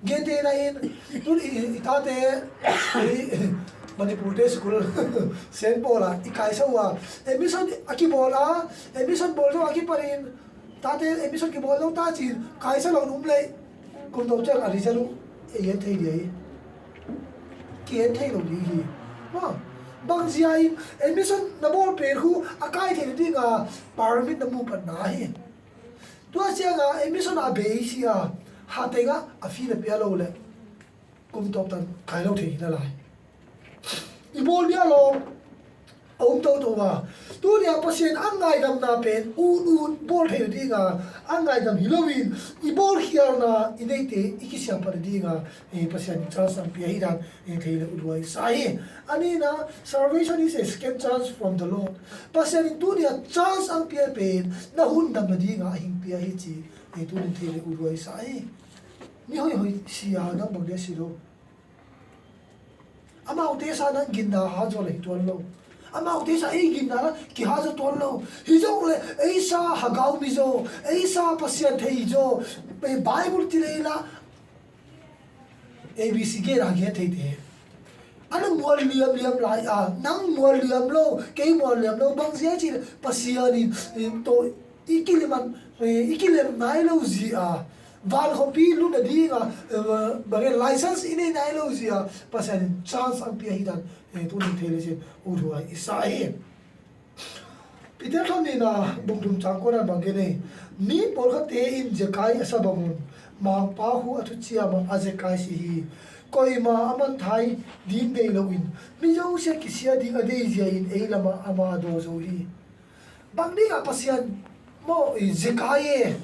gete na in tu itate Manipur te school sen bola ikai sawa emission aki bola emission bol so aki parin tate emission ki bol lo ta chi kai sa lo num le kum do cha ari sa lu yen thei dei ki yen thei lo di hi ma bang ziai emission na bol pe khu akai thei di nga permit na mu pa na hi tu sia nga emission a be sia ha te nga a fi na pia lo le kum top tan kai lo thei na lai ibol dia lo ông to mà tu dia pasien angai dam na pen un bol he di nga angai dam Halloween ibol hiar na inete ikisia par di nga pasien chance am pia hidan theile udwai sai ani na salvation is a second chance from the Lord pasien tu dia chance am pia pen na hun dam di nga hing pia hi chi tu ni theile udwai sai ni hoi sia na bang dia si lo ama ute sa na ginna ha jo le ton lo ama ute sa ei ginna na ki ha jo ton lo hi jo le ei sa ha gau mi jo ei sa pasien thei jo pe bible ti le la abc ge ra ge thei the ana mual liam lai a nang mual liam lo ke mual liam lo bang sia chi pasien ni to ikilem nai lo ji a val hopi lu na di nga bare license ine nai lo zia pasan chance ang pia hidan tu ni thele sin urua isai peter thon ni na bungdum changkora bangene ni polkha te in jekai asabamun ma pa hu athu chia ma ajekai si hi koima aman thai din dei lo in mi jo se kisia di ade zia in ei lama ama do zo hi bangdi ga pasian mo jekai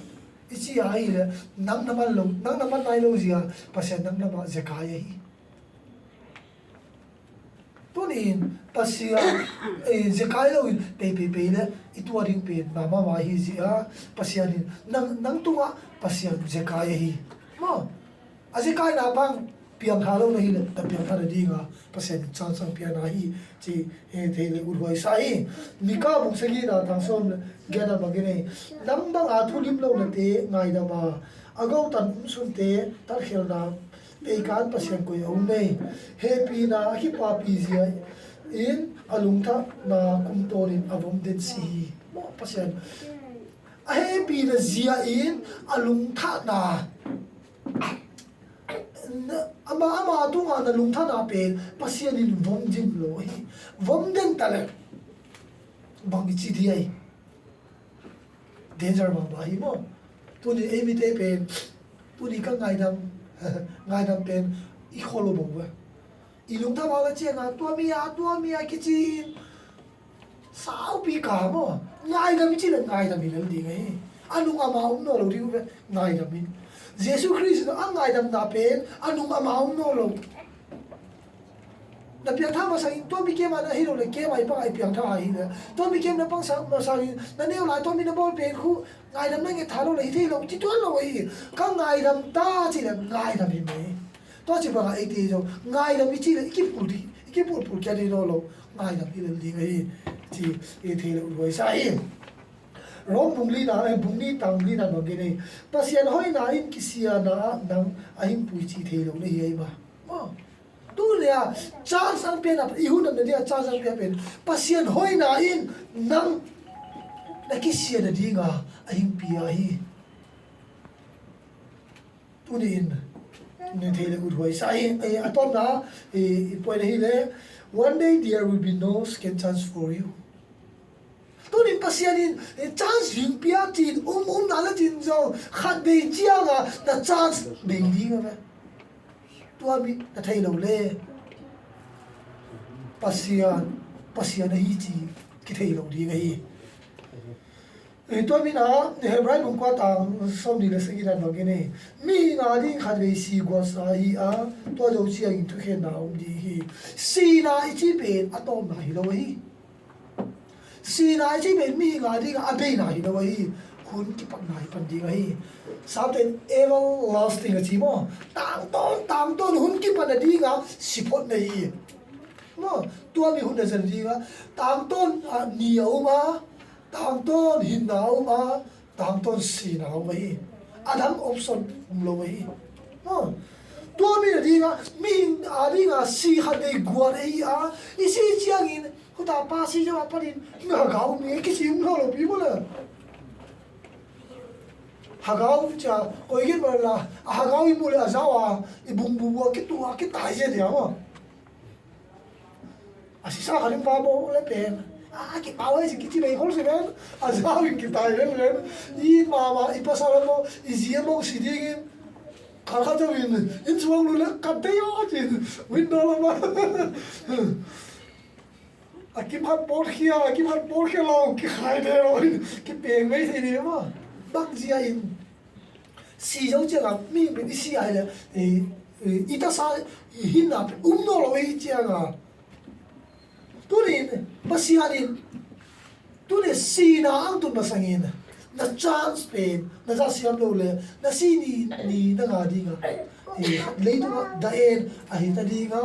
ichi ai le nang naman nai lo zia pasien nang nama zekai hi tunin pasia zekai lo pe le itu ring pe mama wa hi zia pasian nang tunga pasian zekai hi mo azekai na bang piang tha lo na hi le ta piang tha di nga pasien chang chang pian na hi chi thele urwai sai mika bu segi na thang som gena bagene lambang athulim lo na te ngai da ma agau tan sun te tar khel na pe kan pasien ko yo nei happy na hi pa pi zia in alung tha na kum torin avom den si mo pasien a happy na zia in alung tha na ama tu nga na lung tha na pe pasien in vom jin lo hi vom den tale bang chi di ai danger ma ba hi mo tu ni emi te pen tu ni ka ngai dam pen I kholo bo wa I lung tha wa che na tua mi a ki chi sao pi ka mo ngai dam chi le ngai dam mi le di ngai anung ama no lo ri wa ngai dam mi Jesus Christ no angai dam na pen anung ama no lo na piang tha ma sa in to mi ke ma na hero le ke mai pa ai piang tha hi le to mi ke na pang sa ma sa na neu lai to mi na bol pen khu ngai dam na nge tha lo le hi lo chi to lo hi ka ngai dam ta chi le ngai dam mi me to chi ba ai ti jo ngai dam mi chi le ki pur ke de lo ngai dam hi le di ngai chi e the le ui sa hi rom bungli na bungni tangli na no ge nei pasien hoi na in kisia na nang ahim pui chi the lo le hi ba mo tu le chance ang pen ap ihun na dia chance ang pen pasien hoi na in nang na kisia na di nga ahim pia hi tu ni in ne thele udhoi sai aton na point hi le one day there will be no second chance for you tu ni pasien in chance hing pia tin na la tin zo khat be chia nga na chance be di nga tua mi na thei lo le pasian hi chi ki thei lo di ngai tua mi na hebrai bung kwa tang som di le sagi dan ba ge ne mi na di khat ve si go sa hi a to jo chi ang thu khe na di hi si na I chi pe atom na hi lo hi si na chi pe mi nga di ga abe na hi lo hi hun ki pak na hi pan di ga hi something everlasting a chi mo tang ton hun ki pan di ga sipot nei mo tua mi hun na san di ga tang ton ni au ma tang ton hin na au ma tang ton si na au mai adam option lo mai mo tua mi đi nga mi đi nga si khát đây guan ấy isi chiang in cô ta pa si cho apa đi nga gạo mi cái gì cũng lo bị mà hagao cha koi gen mar la hagao I mule azawa I bung bu cái tua cái tai je dia ma asisa khalim pa bo le pen cái bao ấy cái gì này không sẽ bên azao cái tai lên I mà I pasal mo I zia mo si đi khá khá cho mình in xuống luôn á cắt tay ó chị window là mà cái mặt bột kia lâu cái khai đây rồi cái bèn mấy thế này mà bác gì in xì dấu chưa gặp mình bị xì ai là ít ta sao hin là nó rồi chưa à tôi đi bác xì ai đi tôi đi xì na ăn tôi mà sang in na chance pen na za siam lo le na si ni na nga di nga lấy tu da en a hi ta di nga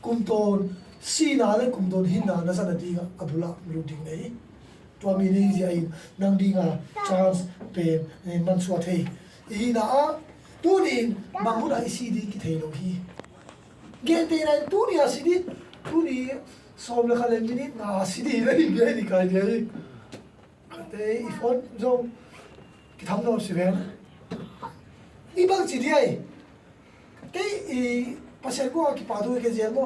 kum ton si na le kum ton hin na sa na di nga abula lu ding nei to mi ni ji ai nang di nga chance pen man suat hei hi na a tu ni mang hu dai si di ki thei lo hi ge te na tu ni a si di tu ni som le khalen ni na si di le ge di kai di thế phone dùng cái thằng nào xí về đi bằng chỉ đi cái bác sĩ của cái bà tôi cái gì mà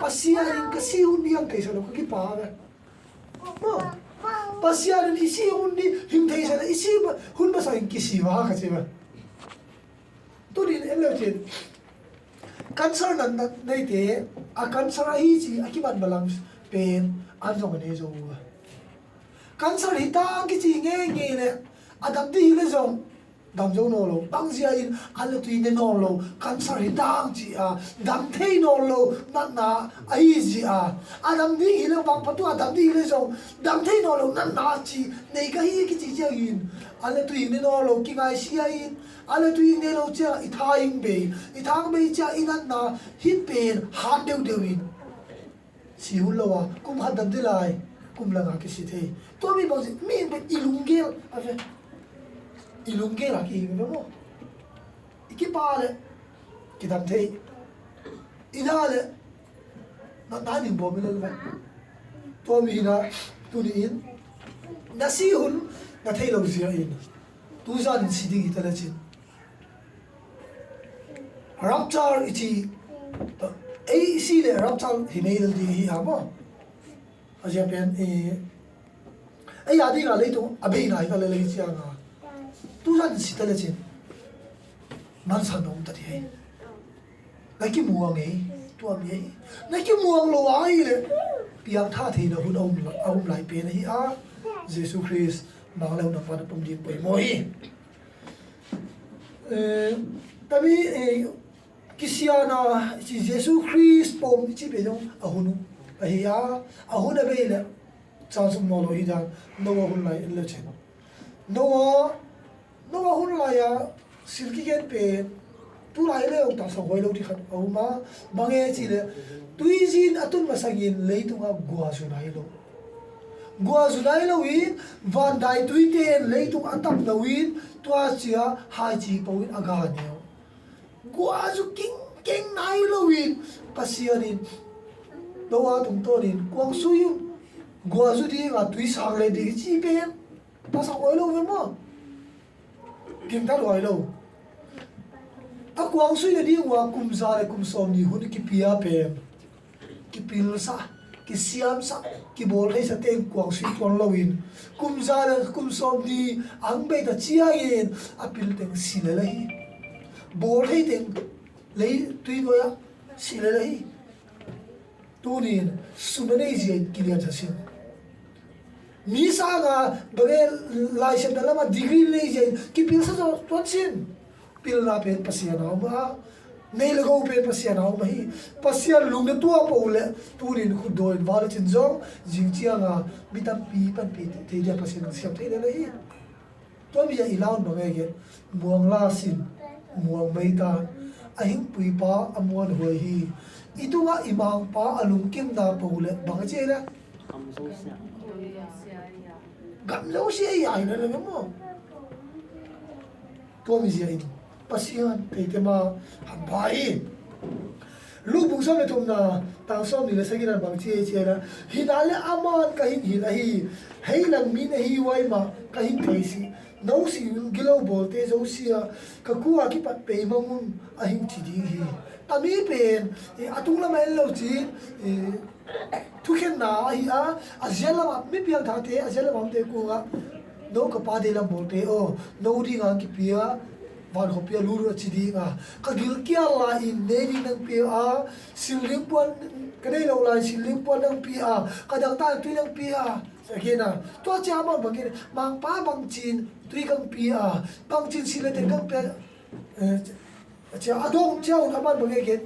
bác sĩ anh cái siêu đi anh cái sao nó cái bà vậy bác sĩ anh cái siêu đi hình thấy sao cái siêu mà hun bác sĩ cái siêu à cái gì mà tôi đi em làm chuyện cancer là đây thế cancer ấy chỉ cái bạn balang pen anh dùng cái này rồi cancer hita cái gì nghe nè adam đi lên rồi đam dấu nô lô băng gì in anh tụi nên nô lô cancer hita gì đam thấy nô lô nát na ai gì adam đi lên băng bắt tu adam đi lên rồi đam thấy nô lô nát na gì này cái gì chứ in anh tụi nên nô lô cái ngay xí in anh tụi nên nô chứ ithang bê chứ in nát na hít bê hard đều in xíu lâu cũng hạt đam đi lại cũng là cái gì thế tôi mình bảo gì mình phải ilungel là cái gì đúng cái ba đấy cái đam thế ina đấy nó đã nhìn bộ mình lên vậy tôi mình là tôi đi in na si hun na thấy lâu gì in tu ra đến si đi cái là chín rapture chỉ ấy si để rapture thì này là gì hả mà ở trên bên ấy à đi là lấy tu à bên này là lấy gì à tu ra thì ta lấy gì man san đông ta đi lấy cái muang ấy tu am ấy lấy cái muang lo ai le piang tha thì nó hun ông lại bên ấy Jesus Christ mang lên nó phát được bom đi bồi mồi tại vì cái sia na chỉ Jesus Christ bom chỉ bên trong hun ấy hun ở bên là cha sum no lo hi dan Noah hun lai le chen Noah hun lai silki gen pe tu lai le ta so hoi lo di khat ma bange chi le tuizin atun masagin leitunga gua su nai lo win van dai tuiten leitung atap lo win tua chia hai chi powin aga neo gua su king nai lo win pasianin Noah tung tonin quang suyu gua su đi nga tui sang le di chi pen ta sa oi lo ve mo kim ta oi lo a quang su le di wa kum za le kum som ni hun ki pia pen ki pil sa ki siam sa ki bol he sa ten quang su ton lo in kum za le kum som ni ang be ta chia yin a pil ten si le le hi bol he ten le tui go ya si le le hi tu ni sunai ji ki le sa sin misa nga bagay license dala ma degree le je ki pil sa ton sin pil na pen pasian na ma nei le go pen pasian na ma hi pasian lung na tua po le turin khu doi wal chin zong jing chia nga bitam pi pan pi te dia pasian siam te le hi to mi ya ilaun no ge muang la sin muang mai ta ahing pui pa amuan hoi hi itunga imang pa alung kim na po le bang che la gam lo si ai ai na lang mo to mi si ai pasian te te ma han bai lu bung som le thum na tang som ni le sagin an bang che che na hi na le aman ka hin hi la hi hei lang min hi wai ma ka hin thei si no si gilo bol te zo si ka ku a ki pat pe mamun a hin chi di hi ta mi pen atung la mai lo chi thu khen na hi a zela ma mi piang tha te a zela ma te ku ga no ka pa de la bol te o no ri nga ki pia van ho pia luru chi di nga ka gil kia la in ne ni nang pia siling pon ka dei lo la siling pon nang pia ka dang ta tu nang pia sakina to cha ma bangin mang pa bang chin tui kang pia bang chin sile te kang pia cha adong chao na man bang ge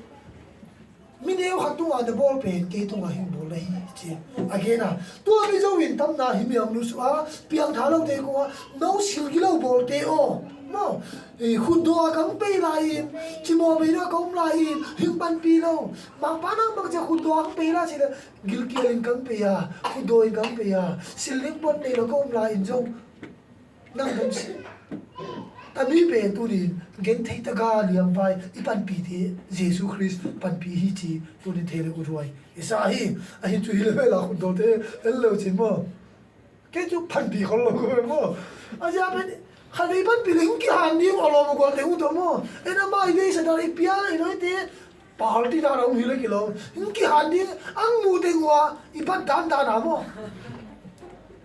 mineo khatunga the ball pen ke tunga hin bol lai chi again to mi zo win tam na hi mi am lu su piang thalo te ko no sil gilo bol te o no khun do kang pe lai chi mo me na kom lai hing ban pi lo mang pa nang bang cha khun do kang pe la chi gil ki ling kang pe ya khun do kang pe ya siling pon te lo kom lai in zo nang dam si ta mi pe tu ni gen thei ta ga liang vai I pan pi the Jesus Christ pan pi hi chi tu ni the le ku ruai isa hi a hi chu hi le la khun do te hello chin mo ke chu pan pi khol lo ko mo a ja ben khali ban pi ling ki han ni olo mo ko te u to mo ena mai ve sa da I pia I no te party da ra mu le ki lo ing ki han ni ang mu te wa I pan dan da na mo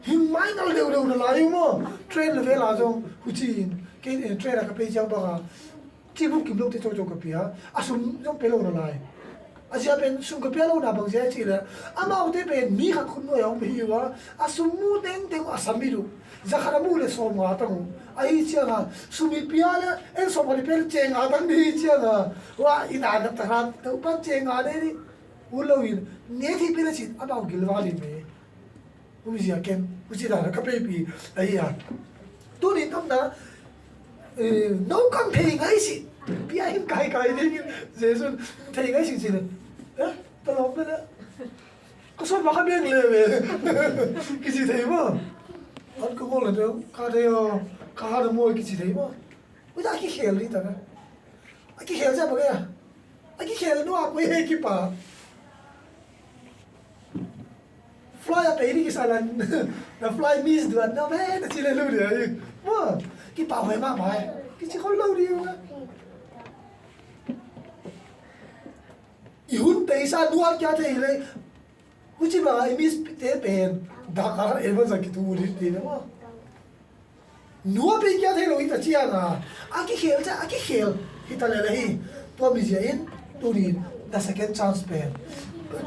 hing mai ngal le le la yu mo train le ve la jong hu chi cái train là cái bây giờ bao chỉ muốn kiếm được thì cho cái bia sum trong bê lâu lại giờ bên sum cái bê lâu nào bằng gì chỉ là mà ở đây bên mi khắc khôn nói ông hiểu à sum mu đeng đeng sắm đi được giờ khá là mu le so mà tao ai chia à sum mi bia là em so mà đi bên chèn à tao đi chia à wa ina đập thằng tao bắt chèn à đấy đi u lâu in nhớ thì bên là chỉ bao gil vào đi mày không gì à kem không chỉ là cái baby ấy tôi đi thăm đó no kan thei ngai si pia hin kai kai de Jesus thei ngai si sin ta lo na ko so ba ka beng le ve ki si thei ma an ko mo le do ka de ka de mo ki si thei ma u da ki khel ri ta na a ki khel ja ba ga a ki khel no a ko he ki pa fly up eri ki salan na fly miss do na ve na chi le lu de ma cái bảo vệ mà mày cái chỉ không lâu đi mà ihun te sa nuat kya the le uchi ba emis te pen da ka e ba za ki tu ri ti na nuat pe kya the lo ita chia na aki khel hita le hi to mi zia in tu ni the second chance pen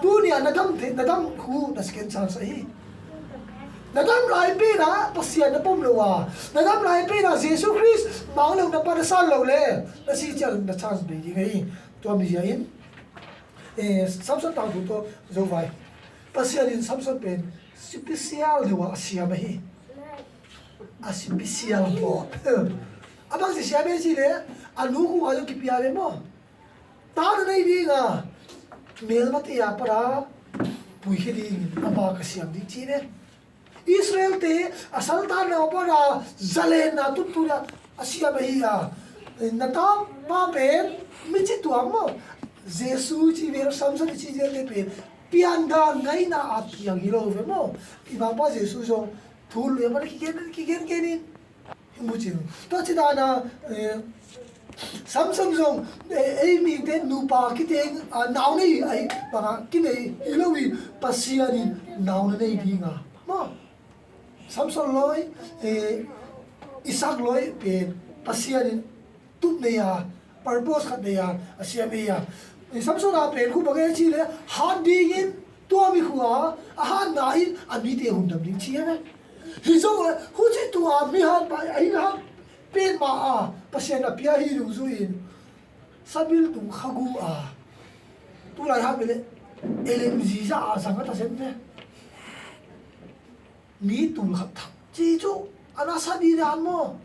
tu ni nadam khu the second chance hi nadam lai pe na pasian na pom lo wa nadam lai pe na Jesus Christ mang lo na pa sal lo le na si chal na chance be gi ngai to mi ya in Samson ta du to zo vai pasian in Samson pen special de wa sia ba hi a special bo abang si sia be si le anu ku wa ki pia le mo ta na nei di nga mel ma ti ya para pui hi di aba ka siam di chi ne Israel te asal ta na opara zalen na tutura asia bahia na ta pa pen mi chi tu amo Jesus chi ver Samson chi je le pen pianda ngai na apia gilo ve mo I ba pa Jesus so thul le ma ki gen ke ni mu chi to chi da na Samson so ei mi te nu pa ki te naw nei ai ba ki nei ilowi pasia ni naw nei di nga mo Samson loi Isaac loi pen pasian tup ne ya purpose khat ne ya asia me ya Samson a pen khu bagai chi le han ding in to mi khuwa a han na in ami te hum dam ding chi na hi zo le hu chi tu a mi han pa ai ha pen ma a pasian a pia hi ru zu in sabil tu khagu a tu lai ha me le elem ji za a sang ta sen ne mi tu khap thak chi chu ana sa di ran mo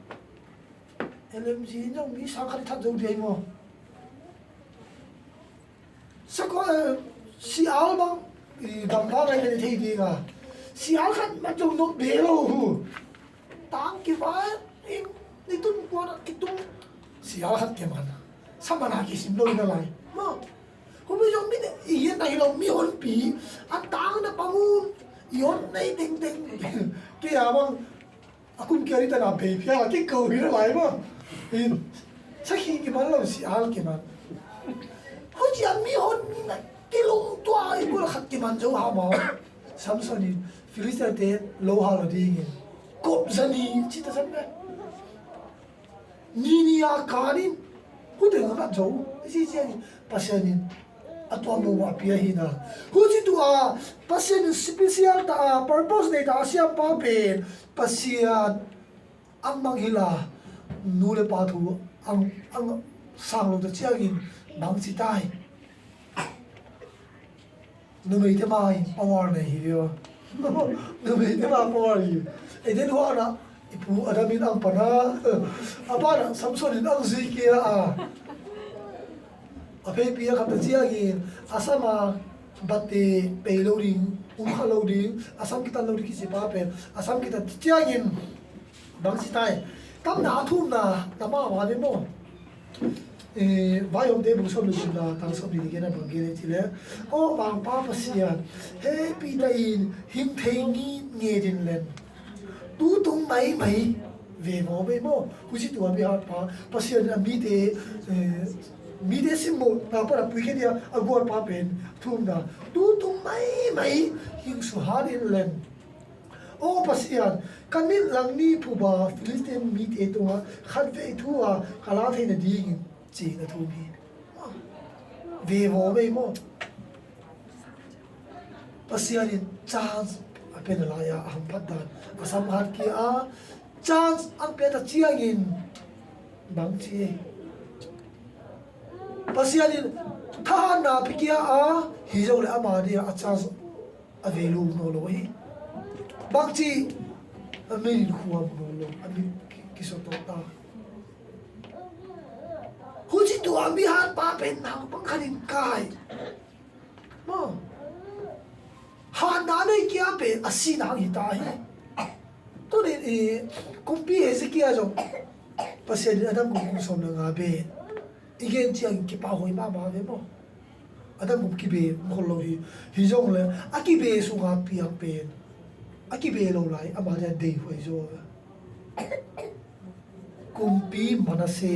LMG no mi sang khari thak zo dei mo sa ko si album dam ba ga ne thei di ga si al khat ma jo no be lo tang ki ba in ni tun ko na ki tum si al khat ke man samana ki sim lo na lai mo humi jong mi iyan nai lo mi hon pi atang na pangun iyon nai ting ting kaya bang akum kaya rita na baby ya ki kau hi na lai mo in sakhi ki man lo si al ki man ho ji mi hon na kilong tua ai ko khat ki man jo ha mo samson in Philistine te lo ha lo ding in kop zani chita san na ni a kanin hu de na jo si si ni pasyanin atwa mo wa pia hi na hu ji tu a pasyan special ta purpose de ta siya pa pen pasyan ang manghila nule pa thu ang sang lo de chiangin nang si tai no me te mai power ne hi yo no me te ma power hi e den ho na ipu adamin ang pana apa na samson in ang zikia a ape pia kap chiangin asama batte payloading loading asam kita loading ki pa pen asam kita chiangin bang si tai tam na thum na tama wa de mo vai om de bu som lu na tang som ni ge na bang ge ti le o bang pa pa sian he pi ta in him thei ni nge din len tu tung mai mai ve mo be mo hu si tu bi ha pa sian na mi de sim mo na pa pu ke dia agor pa pen thum na tu tung mai mai him su ha din len o pa sian kamin lang ni pu ba Philistine mi te tu ha khat ve thu a kala thei na di chỉ là thu mi về vô về mo pasiani chance apen la ya ham padan asam hat ki a chance ang pe ta chiangin bang chi pasiani tha na pikia a hi zo le ama dia a chance avelu no lo hi bang chi amin khuam no lo amin ki so to ta huji tu ambi hat pa pen na pang khanin kai mo han na nei kia pe asi na hi ta hi to ne kompi ezekia jo pasen adam ko som na nga be igen chiang ki pa hoi ma be mo adam ko ki be mo lo hi jong le aki be su nga pi ang pen aki be lo lai ama ja dei hoi jo kompi manase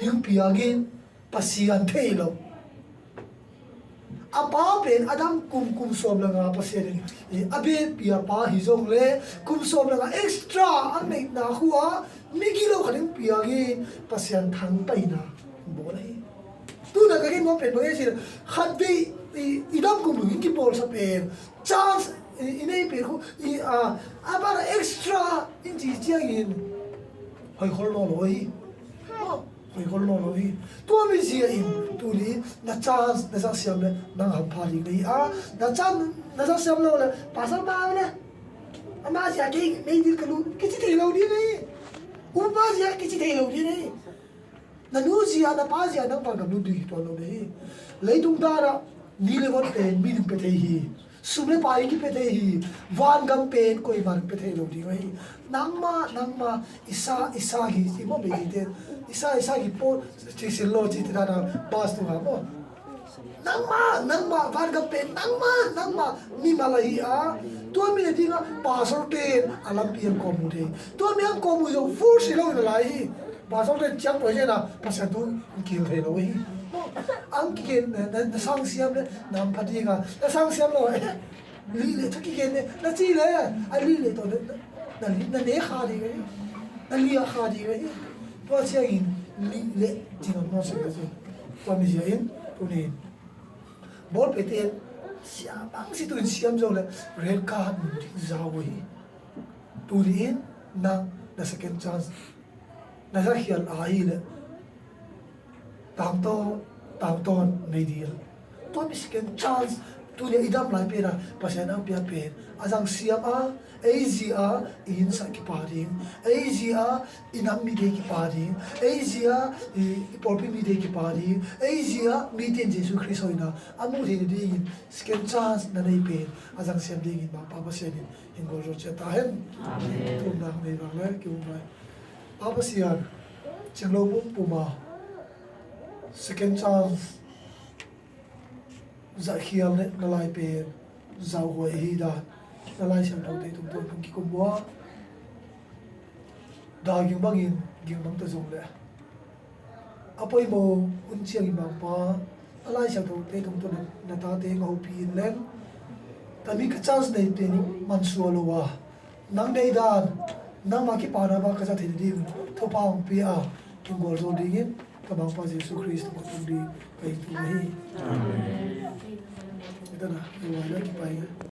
yung piyagin pasiyan telo apa pen adam kum som la nga pasiyan abe pia pa hizong le kum som la nga extra ang nei na huwa migilo khaning piyagin pasiyan thang pai na bolai tu na ka mo pen boye sir khatbi idam kum ki bol sa pen chance inei pe khu abara extra inji chiangin hoi khol no loi hoi khol no loi tu mi zia in tu li na chance na sa siam le nang ham pha li nei na chance na sa siam lo le pasal ba le ama sia ki me dir kalu ki chi thei lo di nei u ba sia ki chi thei lo di nei na nu sia na pa sia nang pa gam lu di to lo nei leitung da ra ni le von pen mi ding pe thei hi sumle pai ki pe thei hi van gam pen koi ban pe thei lo di wei nangma isa gi si mo be de isa gi po chi si lo chi ta na bas tu ha mo nangma van gam pen nangma mi malai to mi le dinga pasor pen alam pian ko mu de to mi ang ko mu yo fu si lo na lai pasor pen chang po je na pasan tu kil thei lo hi ang ki na sang siam le nam phati ga na sang siam lo li le thaki ke ne na chi le a li le to na ne kha di ga na li kha di ga to chia in li le chi no se ga to mi ji in to ni bol pe te sia bang si tu siam zo le red card za wo hi tu ri na second chance na sa hial a hi le tao ton nei deal to mi second chance tu ni idam lai pe na pasen ang pia pen azang siam azia in sa ki paring azia inam mi de ki paring azia porpi mi de ki paring azia mi ten jesu christ hoina amu de de second chance na nei pen azang siam de in ba pa pasen in go jo cha ta hen amen tu na nei ba le ki ba pa pasian changlo puma second chance za khial ne na lai pe zau hoi hi da na lai siam thau te tum ton phung ki kum wa da gyung bangin gyung bang ta zong le apoi mo un chiang bang pa alai siam thau te tum ton na ta te ngau pi len ta mi ka chance nei te ni man sualo wa nang nei dan nang ma ki pa na ba ka sa the di tho pa ong pi a king gol zo ding in ka bang pa jesu christ mo tum di kai tu hi amen ita na, iwala ki pa